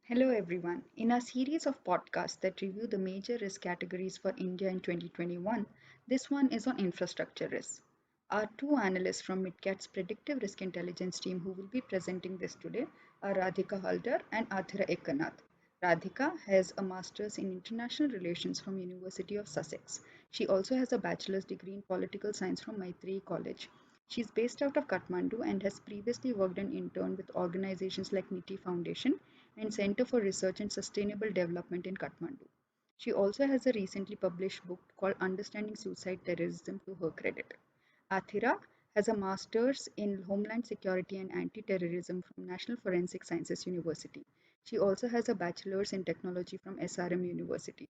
Hello, everyone. In our series of podcasts that review the major risk categories for India in 2021, this one is on infrastructure risk. Our two analysts from MidCat's predictive risk intelligence team who will be presenting this today are Radhika Halder and Athira Ekanath. Radhika has a master's in international relations from University of Sussex. She also has a bachelor's degree in political science from Maitreyi College. She is based out of Kathmandu and has previously worked and interned with organizations like NITI Foundation and Center for Research and Sustainable Development in Kathmandu. She also has a recently published book called Understanding Suicide Terrorism to her credit. Athira has a master's in Homeland Security and Anti-Terrorism from National Forensic Sciences University. She also has a bachelor's in technology from SRM University.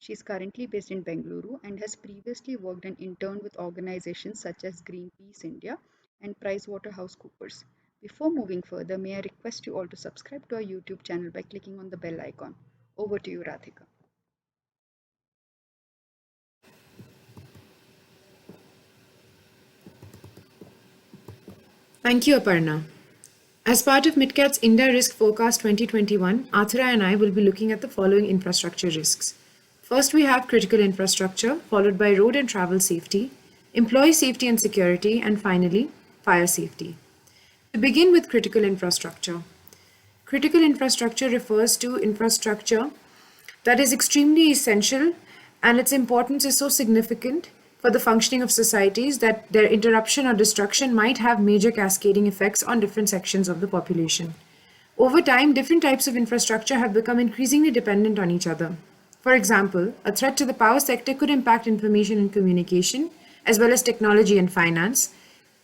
She is currently based in Bengaluru and has previously worked and interned with organizations such as Greenpeace India and PricewaterhouseCoopers. Before moving further, may I request you all to subscribe to our YouTube channel by clicking on the bell icon. Over to you, Radhika. Thank you, Aparna. As part of MidCat's India Risk Forecast 2021, Athira and I will be looking at the following infrastructure risks. First, we have critical infrastructure, followed by road and travel safety, employee safety and security, and finally, fire safety. To begin with critical infrastructure. Critical infrastructure refers to infrastructure that is extremely essential and its importance is so significant for the functioning of societies that their interruption or destruction might have major cascading effects on different sections of the population. Over time, different types of infrastructure have become increasingly dependent on each other. For example, a threat to the power sector could impact information and communication, as well as technology and finance,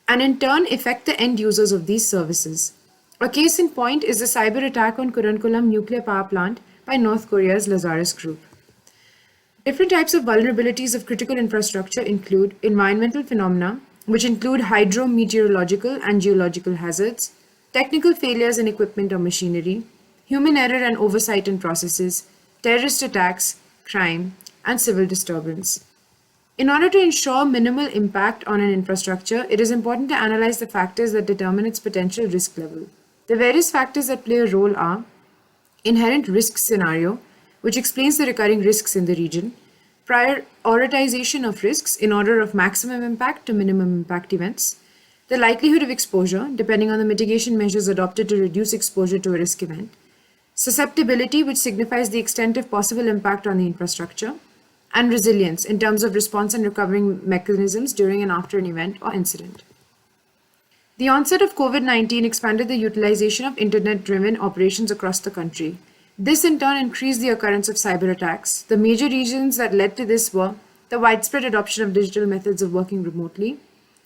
and in turn affect the end users of these services. A case in point is the cyber attack on Kudankulam nuclear power plant by North Korea's Lazarus Group. Different types of vulnerabilities of critical infrastructure include environmental phenomena, which include hydrometeorological and geological hazards, technical failures in equipment or machinery, human error and oversight in processes, terrorist attacks, crime, and civil disturbance. In order to ensure minimal impact on an infrastructure, it is important to analyze the factors that determine its potential risk level. The various factors that play a role are inherent risk scenario, which explains the recurring risks in the region, prioritization of risks in order of maximum impact to minimum impact events, the likelihood of exposure, depending on the mitigation measures adopted to reduce exposure to a risk event, susceptibility, which signifies the extent of possible impact on the infrastructure, and resilience in terms of response and recovering mechanisms during and after an event or incident. The onset of COVID-19 expanded the utilization of internet-driven operations across the country. This in turn increased the occurrence of cyber attacks. The major reasons that led to this were the widespread adoption of digital methods of working remotely,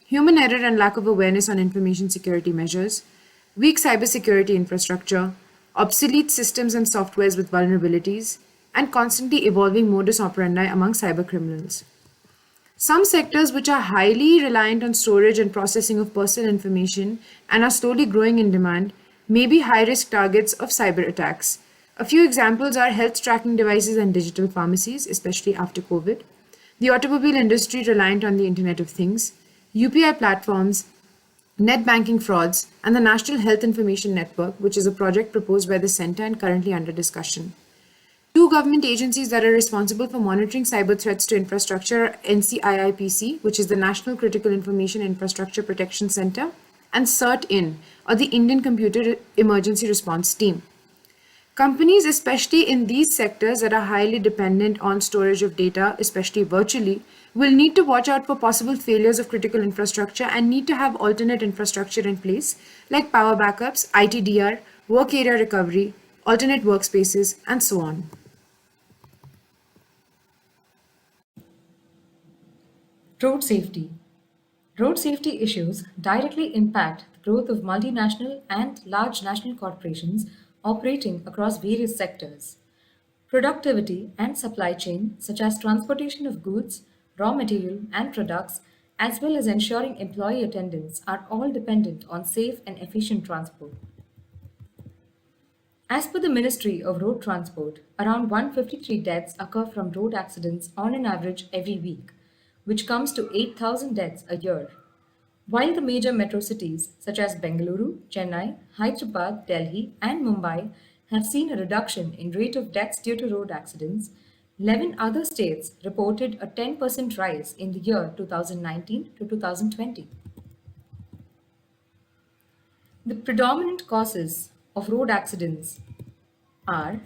human error and lack of awareness on information security measures, weak cybersecurity infrastructure, obsolete systems and softwares with vulnerabilities, and constantly evolving modus operandi among cybercriminals. Some sectors which are highly reliant on storage and processing of personal information and are slowly growing in demand may be high risk targets of cyber attacks. A few examples are health tracking devices and digital pharmacies, especially after COVID, the automobile industry reliant on the Internet of Things, UPI platforms, net banking frauds, and the National Health Information Network, which is a project proposed by the Centre and currently under discussion. Two government agencies that are responsible for monitoring cyber threats to infrastructure are NCIIPC, which is the National Critical Information Infrastructure Protection Center, and CERT-IN, or the Indian Computer Emergency Response Team. Companies, especially in these sectors that are highly dependent on storage of data, especially virtually, will need to watch out for possible failures of critical infrastructure and need to have alternate infrastructure in place, like power backups, ITDR, work area recovery, alternate workspaces, and so on. Road safety. Road safety issues directly impact the growth of multinational and large national corporations operating across various sectors. Productivity and supply chain, such as transportation of goods, raw material, and products, as well as ensuring employee attendance, are all dependent on safe and efficient transport. As per the Ministry of Road Transport, around 153 deaths occur from road accidents on an average every week, which comes to 8,000 deaths a year. While the major metro cities such as Bengaluru, Chennai, Hyderabad, Delhi, and Mumbai have seen a reduction in rate of deaths due to road accidents, 11 other states reported a 10% rise in the year 2019 to 2020. The predominant causes of road accidents are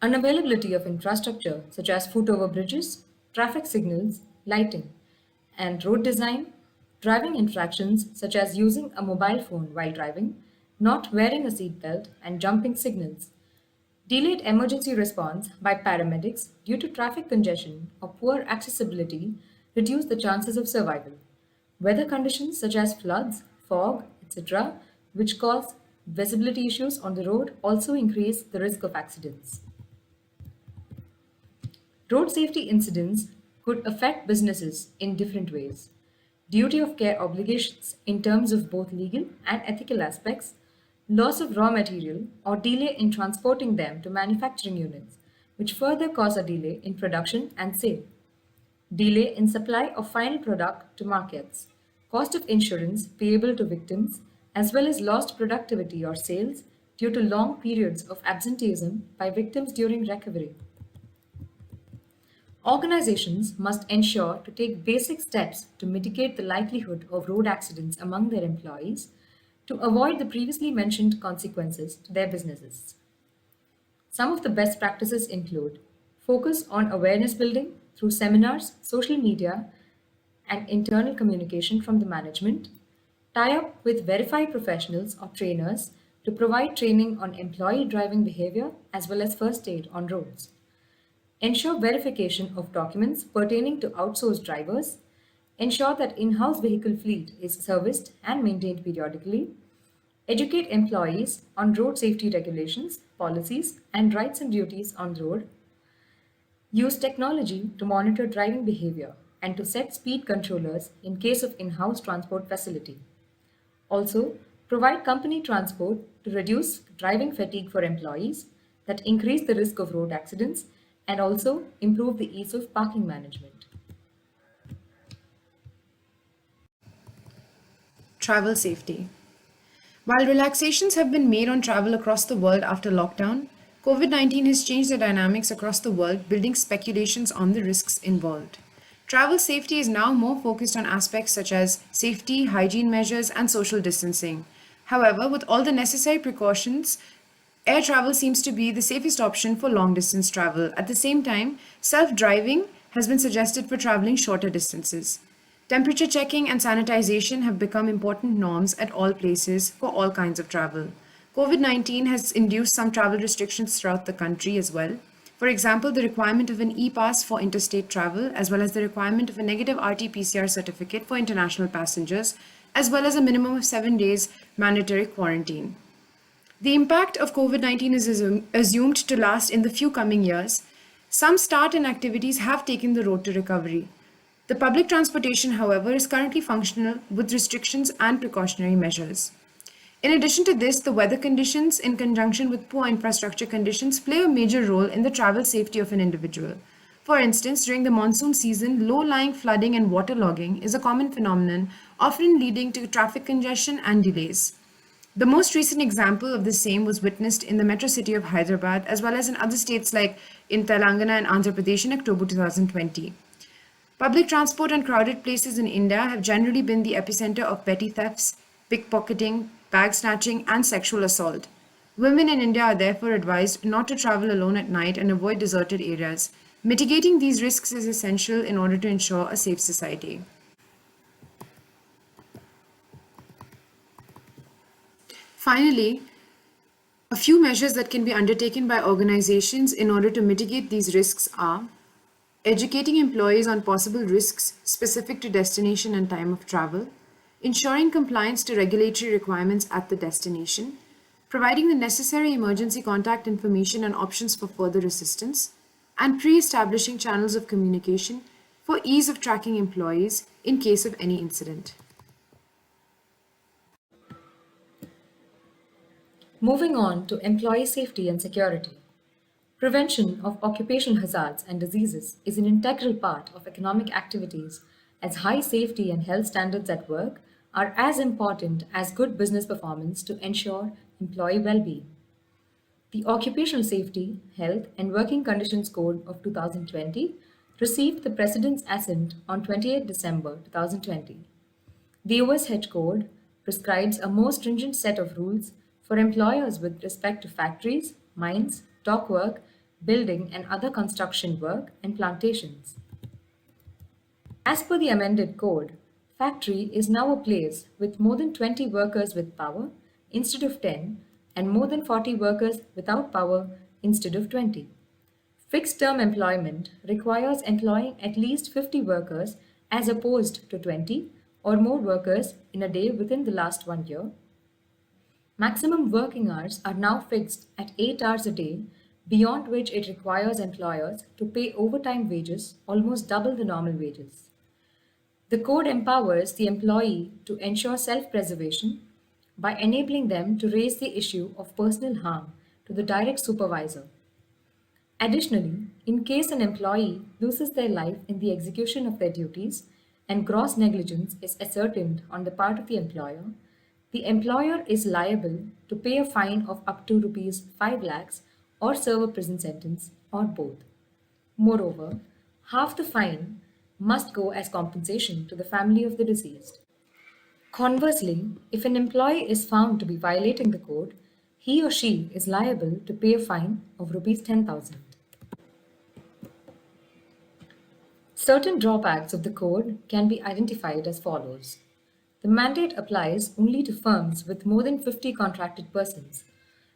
unavailability of infrastructure such as foot over bridges, traffic signals, lighting, and road design, driving infractions such as using a mobile phone while driving, not wearing a seatbelt, and jumping signals, delayed emergency response by paramedics due to traffic congestion or poor accessibility reduce the chances of survival. Weather conditions such as floods, fog, etc., which cause visibility issues on the road, also increase the risk of accidents. Road safety incidents could affect businesses in different ways. Duty of care obligations in terms of both legal and ethical aspects, loss of raw material, or delay in transporting them to manufacturing units, which further cause a delay in production and sale. Delay in supply of final product to markets, cost of insurance payable to victims, as well as lost productivity or sales due to long periods of absenteeism by victims during recovery. Organizations must ensure to take basic steps to mitigate the likelihood of road accidents among their employees to avoid the previously mentioned consequences to their businesses. Some of the best practices include focus on awareness building through seminars, social media, and internal communication from the management, tie up with verified professionals or trainers to provide training on employee driving behavior as well as first aid on roads. Ensure verification of documents pertaining to outsourced drivers. Ensure that in-house vehicle fleet is serviced and maintained periodically. Educate employees on road safety regulations, policies, and rights and duties on the road. Use technology to monitor driving behavior and to set speed controllers in case of in-house transport facility. Also, provide company transport to reduce driving fatigue for employees that increase the risk of road accidents and also improve the ease of parking management. Travel safety. While relaxations have been made on travel across the world after lockdown, COVID 19 has changed the dynamics across the world, building speculations on the risks involved. Travel safety is now more focused on aspects such as safety, hygiene measures, and social distancing. However, with all the necessary precautions, air travel seems to be the safest option for long distance travel. At the same time, self driving has been suggested for traveling shorter distances. Temperature checking and sanitization have become important norms at all places for all kinds of travel. COVID 19 has induced some travel restrictions throughout the country as well. For example, the requirement of an e pass for interstate travel, as well as the requirement of a negative RT PCR certificate for international passengers, as well as a minimum of 7 days mandatory quarantine. The impact of COVID 19 is assumed to last in the few coming years. Some start and activities have taken the road to recovery. The public transportation, however, is currently functional with restrictions and precautionary measures. In addition to this, the weather conditions, in conjunction with poor infrastructure conditions, play a major role in the travel safety of an individual. For instance, during the monsoon season, low-lying flooding and waterlogging is a common phenomenon, often leading to traffic congestion and delays. The most recent example of the same was witnessed in the metro city of Hyderabad, as well as in other states like in Telangana and Andhra Pradesh in October 2020. Public transport and crowded places in India have generally been the epicenter of petty thefts, pickpocketing, bag snatching, and sexual assault. Women in India are therefore advised not to travel alone at night and avoid deserted areas. Mitigating these risks is essential in order to ensure a safe society. Finally, a few measures that can be undertaken by organizations in order to mitigate these risks are educating employees on possible risks specific to destination and time of travel, ensuring compliance to regulatory requirements at the destination, providing the necessary emergency contact information and options for further assistance, and pre-establishing channels of communication for ease of tracking employees in case of any incident. Moving on to employee safety and security. Prevention of occupational hazards and diseases is an integral part of economic activities as high safety and health standards at work are as important as good business performance to ensure employee well-being. The Occupational Safety, Health and Working Conditions Code of 2020 received the President's assent on 28 December 2020. The OSH code prescribes a more stringent set of rules for employers with respect to factories, mines, dock work, building and other construction work, and plantations. As per the amended code, factory is now a place with more than 20 workers with power instead of 10 and more than 40 workers without power instead of 20. Fixed term employment requires employing at least 50 workers as opposed to 20 or more workers in a day within the last 1 year. Maximum working hours are now fixed at 8 hours a day, beyond which it requires employers to pay overtime wages almost double the normal wages. The code empowers the employee to ensure self preservation by enabling them to raise the issue of personal harm to the direct supervisor. Additionally, in case an employee loses their life in the execution of their duties and gross negligence is ascertained on the part of the employer is liable to pay a fine of up to rupees 5 lakhs or serve a prison sentence or both. Moreover, half the fine must go as compensation to the family of the deceased. Conversely, if an employee is found to be violating the code, he or she is liable to pay a fine of rupees 10,000. Certain drawbacks of the code can be identified as follows. The mandate applies only to firms with more than 50 contracted persons.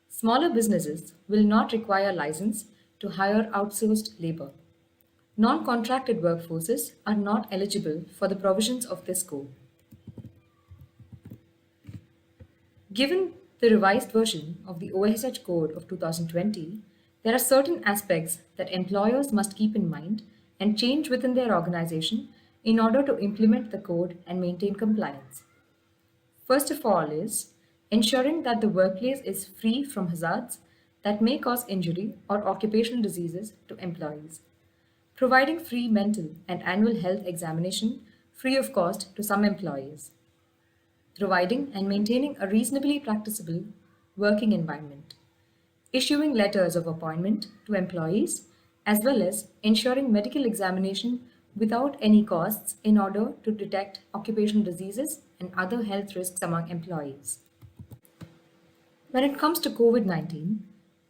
Smaller businesses will not require license to hire outsourced labor. Non-contracted workforces are not eligible for the provisions of this code. Given the revised version of the OSH code of 2020, there are certain aspects that employers must keep in mind and change within their organization in order to implement the code and maintain compliance. First of all is ensuring that the workplace is free from hazards that may cause injury or occupational diseases to employees. Providing free mental and annual health examination free of cost to some employees. Providing and maintaining a reasonably practicable working environment. Issuing letters of appointment to employees as well as ensuring medical examination without any costs in order to detect occupational diseases and other health risks among employees. When it comes to COVID-19,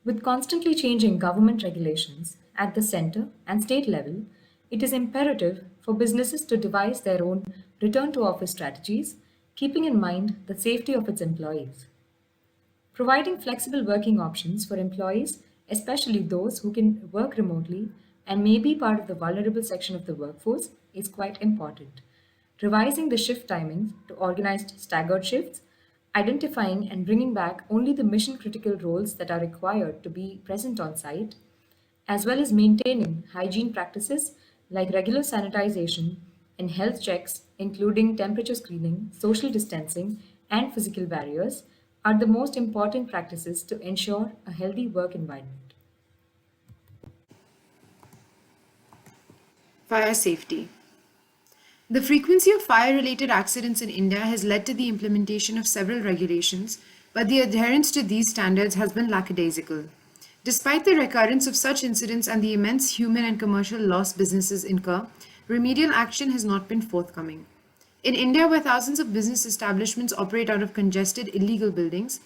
with constantly changing government regulations at the center and state level, it is imperative for businesses to devise their own return to office strategies, keeping in mind the safety of its employees. Providing flexible working options for employees, especially those who can work remotely and may be part of the vulnerable section of the workforce, is quite important. Revising the shift timings to organized staggered shifts, identifying and bringing back only the mission critical roles that are required to be present on site, as well as maintaining hygiene practices like regular sanitization and health checks, including temperature screening, social distancing, and physical barriers, are the most important practices to ensure a healthy work environment. Fire safety. The frequency of fire-related accidents in India has led to the implementation of several regulations, but the adherence to these standards has been lackadaisical. Despite the recurrence of such incidents and the immense human and commercial loss businesses incur, remedial action has not been forthcoming. In India, where thousands of business establishments operate out of congested illegal buildings,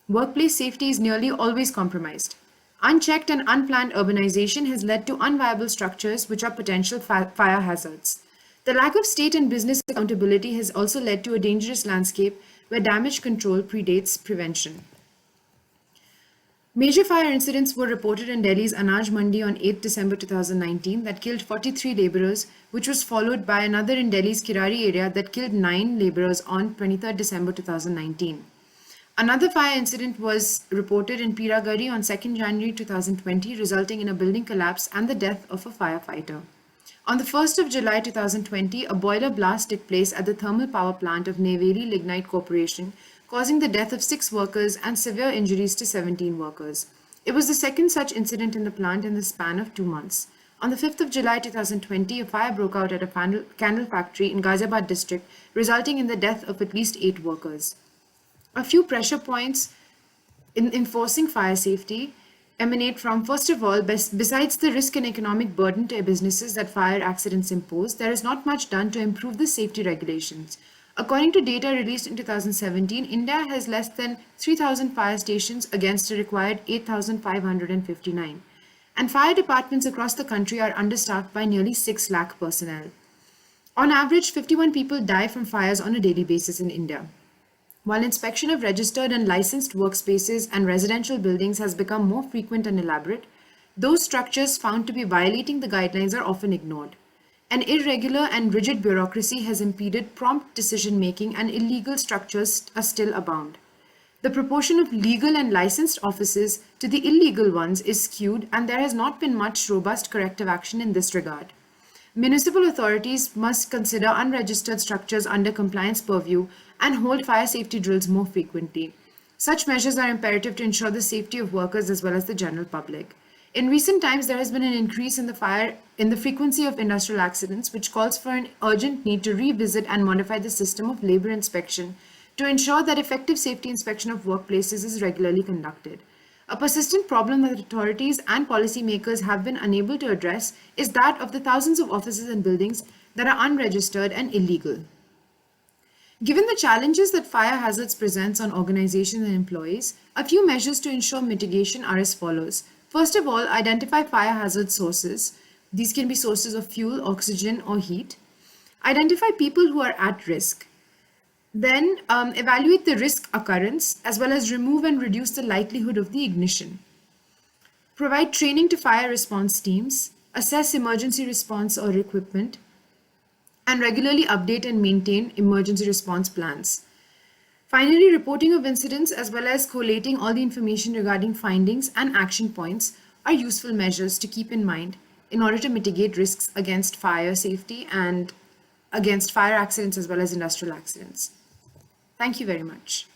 workplace safety is nearly always compromised. Unchecked and unplanned urbanization has led to unviable structures which are potential fire hazards. The lack of state and business accountability has also led to a dangerous landscape where damage control predates prevention. Major fire incidents were reported in Delhi's Anaj Mandi on 8 December 2019 that killed 43 laborers, which was followed by another in Delhi's Kirari area that killed 9 laborers on 23 December 2019. Another fire incident was reported in Piragari on 2 January 2020, resulting in a building collapse and the death of a firefighter. On the 1st of July 2020, a boiler blast took place at the thermal power plant of Neyveli Lignite Corporation, causing the death of 6 workers and severe injuries to 17 workers. It was the second such incident in the plant in the span of 2 months. On the 5th of July 2020, a fire broke out at a candle factory in Ghaziabad district, resulting in the death of at least 8 workers. A few pressure points in enforcing fire safety emanate from, first of all, besides the risk and economic burden to businesses that fire accidents impose, there is not much done to improve the safety regulations. According to data released in 2017, India has less than 3,000 fire stations against a required 8,559. And fire departments across the country are understaffed by nearly 6 lakh personnel. On average, 51 people die from fires on a daily basis in India. While inspection of registered and licensed workspaces and residential buildings has become more frequent and elaborate, those structures found to be violating the guidelines are often ignored. An irregular and rigid bureaucracy has impeded prompt decision making, and illegal structures are still abound. The proportion of legal and licensed offices to the illegal ones is skewed, and there has not been much robust corrective action in this regard. Municipal authorities must consider unregistered structures under compliance purview and hold fire safety drills more frequently. Such measures are imperative to ensure the safety of workers as well as the general public. In recent times, there has been an increase in the frequency of industrial accidents, which calls for an urgent need to revisit and modify the system of labor inspection to ensure that effective safety inspection of workplaces is regularly conducted. A persistent problem that authorities and policymakers have been unable to address is that of the thousands of offices and buildings that are unregistered and illegal. Given the challenges that fire hazards presents on organizations and employees, a few measures to ensure mitigation are as follows. First of all, identify fire hazard sources. These can be sources of fuel, oxygen, or heat. Identify people who are at risk. Then evaluate the risk occurrence as well as remove and reduce the likelihood of the ignition. Provide training to fire response teams. Assess emergency response or equipment. And regularly update and maintain emergency response plans. Finally, reporting of incidents as well as collating all the information regarding findings and action points are useful measures to keep in mind in order to mitigate risks against fire safety and against fire accidents as well as industrial accidents. Thank you very much.